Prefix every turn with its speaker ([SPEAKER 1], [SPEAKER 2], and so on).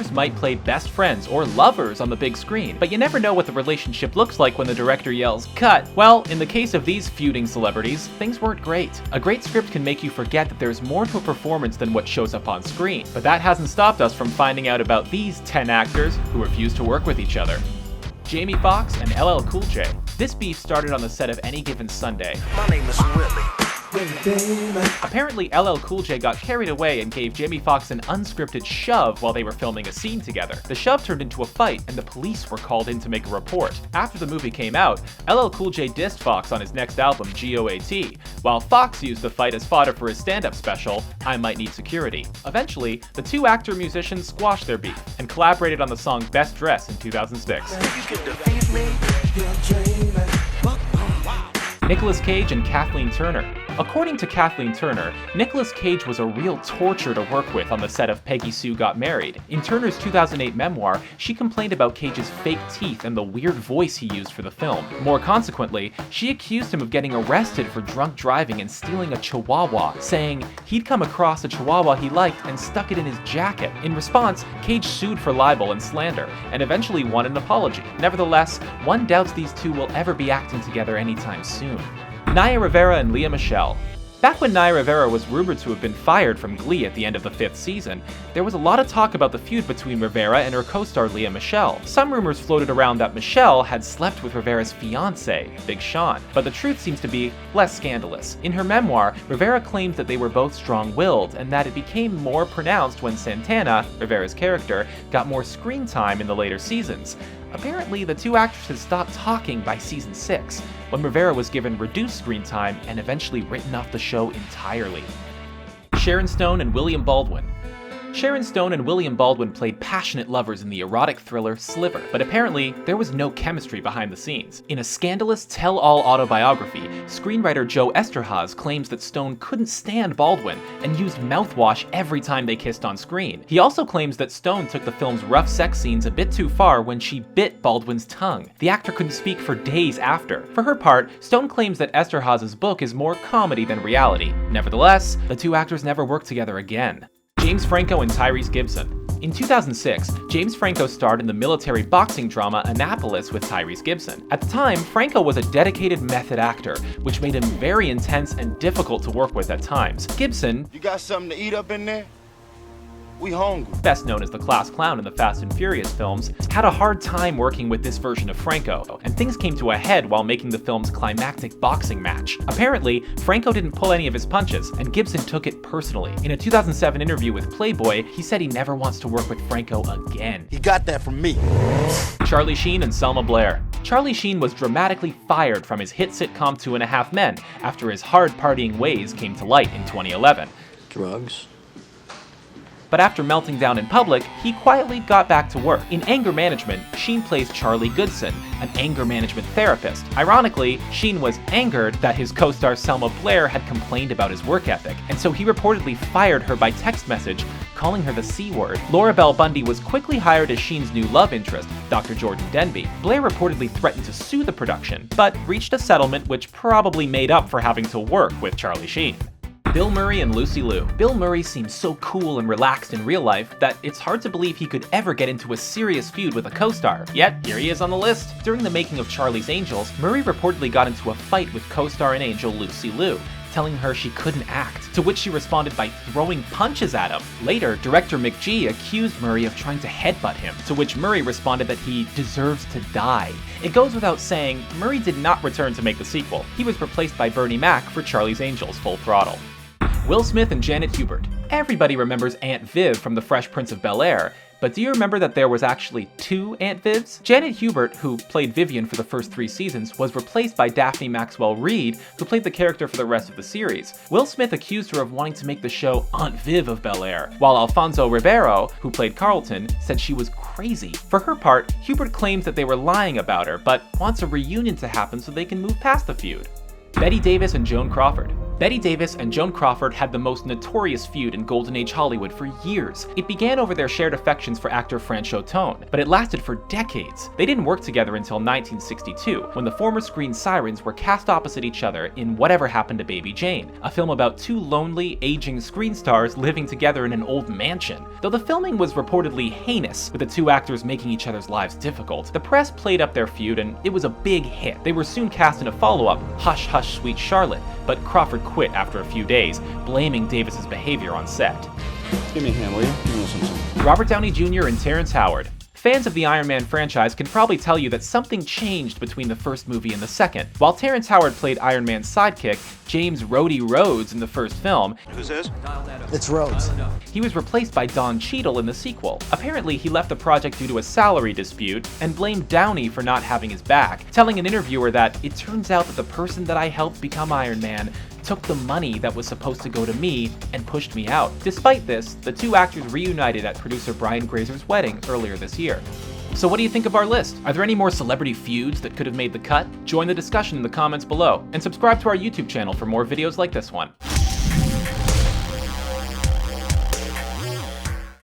[SPEAKER 1] actors might play best friends or lovers on the big screen, but you never know what the relationship looks like when the director yells, "Cut!" Well, in the case of these feuding celebrities, things weren't great. A great script can make you forget that there's more to a performance than what shows up on screen, but that hasn't stopped us from finding out about these 10 actors who refuse to work with each other. Jamie Foxx and LL Cool J. This beef started on the set of Any Given Sunday.
[SPEAKER 2] My name is Willie.
[SPEAKER 1] Apparently, LL Cool J got carried away and gave Jamie Foxx an unscripted shove while they were filming a scene together. The shove turned into a fight, and the police were called in to make a report. After the movie came out, LL Cool J dissed Foxx on his next album, GOAT, while Foxx used the fight as fodder for his stand-up special, I Might Need Security. Eventually, the two actor-musicians squashed their beef and collaborated on the song Best Dress in 2006. Nicolas Cage and Kathleen Turner. According to Kathleen Turner, Nicolas Cage was a real torture to work with on the set of Peggy Sue Got Married. In Turner's 2008 memoir, she complained about Cage's fake teeth and the weird voice he used for the film. More consequently, she accused him of getting arrested for drunk driving and stealing a chihuahua, saying he'd come across a chihuahua he liked and stuck it in his jacket. In response, Cage sued for libel and slander, and eventually won an apology. Nevertheless, one doubts these two will ever be acting together anytime soon. Naya Rivera and Michele. Back when Naya Rivera was rumored to have been fired from Glee at the end of the 5th season, there was a lot of talk about the feud between Rivera and her co-star Michele. Some rumors floated around that Michele had slept with Rivera's fiancé, Big Sean, but the truth seems to be less scandalous. In her memoir, Rivera claims that they were both strong-willed, and that it became more pronounced when Santana, Rivera's character, got more screen time in the later seasons. Apparently, the two actresses stopped talking by season 6, when Rivera was given reduced screen time and eventually written off the show entirely. Sharon Stone and William Baldwin. Sharon Stone and William Baldwin played passionate lovers in the erotic thriller Sliver, but apparently there was no chemistry behind the scenes. In a scandalous tell-all autobiography, screenwriter Joe Esterhazy claims that Stone couldn't stand Baldwin and used mouthwash every time they kissed on screen. He also claims that Stone took the film's rough sex scenes a bit too far when she bit Baldwin's tongue. The actor couldn't speak for days after. For her part, Stone claims that Esterhazy's book is more comedy than reality. Nevertheless, the two actors never worked together again. James Franco and Tyrese Gibson. In 2006, James Franco starred in the military boxing drama Annapolis with Tyrese Gibson. At the time, Franco was a dedicated method actor, which made him very intense and difficult to work with at times. Gibson,
[SPEAKER 3] you got something to eat up in there? We hungry.
[SPEAKER 1] Best known as the class clown in the Fast and Furious films, had a hard time working with this version of Franco, and things came to a head while making the film's climactic boxing match. Apparently, Franco didn't pull any of his punches, and Gibson took it personally. In a 2007 interview with Playboy, he said he never wants to work with Franco again.
[SPEAKER 3] He got that from me.
[SPEAKER 1] Charlie Sheen and Selma Blair. Charlie Sheen was dramatically fired from his hit sitcom 2.5 Men after his hard partying ways came to light in 2011.
[SPEAKER 4] Drugs?
[SPEAKER 1] But after melting down in public, he quietly got back to work. In Anger Management, Sheen plays Charlie Goodson, an anger management therapist. Ironically, Sheen was angered that his co-star Selma Blair had complained about his work ethic, and so he reportedly fired her by text message, calling her the C-word. Laura Bell Bundy was quickly hired as Sheen's new love interest, Dr. Jordan Denby. Blair reportedly threatened to sue the production, but reached a settlement which probably made up for having to work with Charlie Sheen. Bill Murray and Lucy Liu. Bill Murray seems so cool and relaxed in real life that it's hard to believe he could ever get into a serious feud with a co-star. Yet, here he is on the list. During the making of Charlie's Angels, Murray reportedly got into a fight with co-star and angel Lucy Liu, telling her she couldn't act, to which she responded by throwing punches at him. Later, director McG accused Murray of trying to headbutt him, to which Murray responded that he deserves to die. It goes without saying, Murray did not return to make the sequel. He was replaced by Bernie Mac for Charlie's Angels Full Throttle. Will Smith and Janet Hubert. Everybody remembers Aunt Viv from The Fresh Prince of Bel-Air, but do you remember that there was actually two Aunt Vivs? Janet Hubert, who played Vivian for the first 3 seasons, was replaced by Daphne Maxwell Reid, who played the character for the rest of the series. Will Smith accused her of wanting to make the show Aunt Viv of Bel-Air, while Alfonso Ribeiro, who played Carlton, said she was crazy. For her part, Hubert claims that they were lying about her, but wants a reunion to happen so they can move past the feud. Bette Davis and Joan Crawford. Bette Davis and Joan Crawford had the most notorious feud in Golden Age Hollywood for years. It began over their shared affections for actor Franco, but it lasted for decades. They didn't work together until 1962, when the former screen sirens were cast opposite each other in Whatever Happened to Baby Jane, a film about two lonely, aging screen stars living together in an old mansion. Though the filming was reportedly heinous, with the two actors making each other's lives difficult, the press played up their feud and it was a big hit. They were soon cast in a follow-up, Hush Hush Sweet Charlotte, but Crawford quit after a few days, blaming Davis's behavior on set.
[SPEAKER 2] Give me a hand, will you? Give me something.
[SPEAKER 1] Robert Downey Jr. and Terrence Howard. Fans of the Iron Man franchise can probably tell you that something changed between the first movie and the second. While Terrence Howard played Iron Man's sidekick, James Rhodey Rhodes in the first film,
[SPEAKER 3] Who's this?
[SPEAKER 4] It's Rhodes.
[SPEAKER 1] he was replaced by Don Cheadle in the sequel. Apparently, he left the project due to a salary dispute and blamed Downey for not having his back, telling an interviewer that it turns out that the person that I helped become Iron Man took the money that was supposed to go to me and pushed me out. Despite this, the two actors reunited at producer Brian Grazer's wedding earlier this year. So what do you think of our list? Are there any more celebrity feuds that could have made the cut? Join the discussion in the comments below, and subscribe to our YouTube channel for more videos like this one.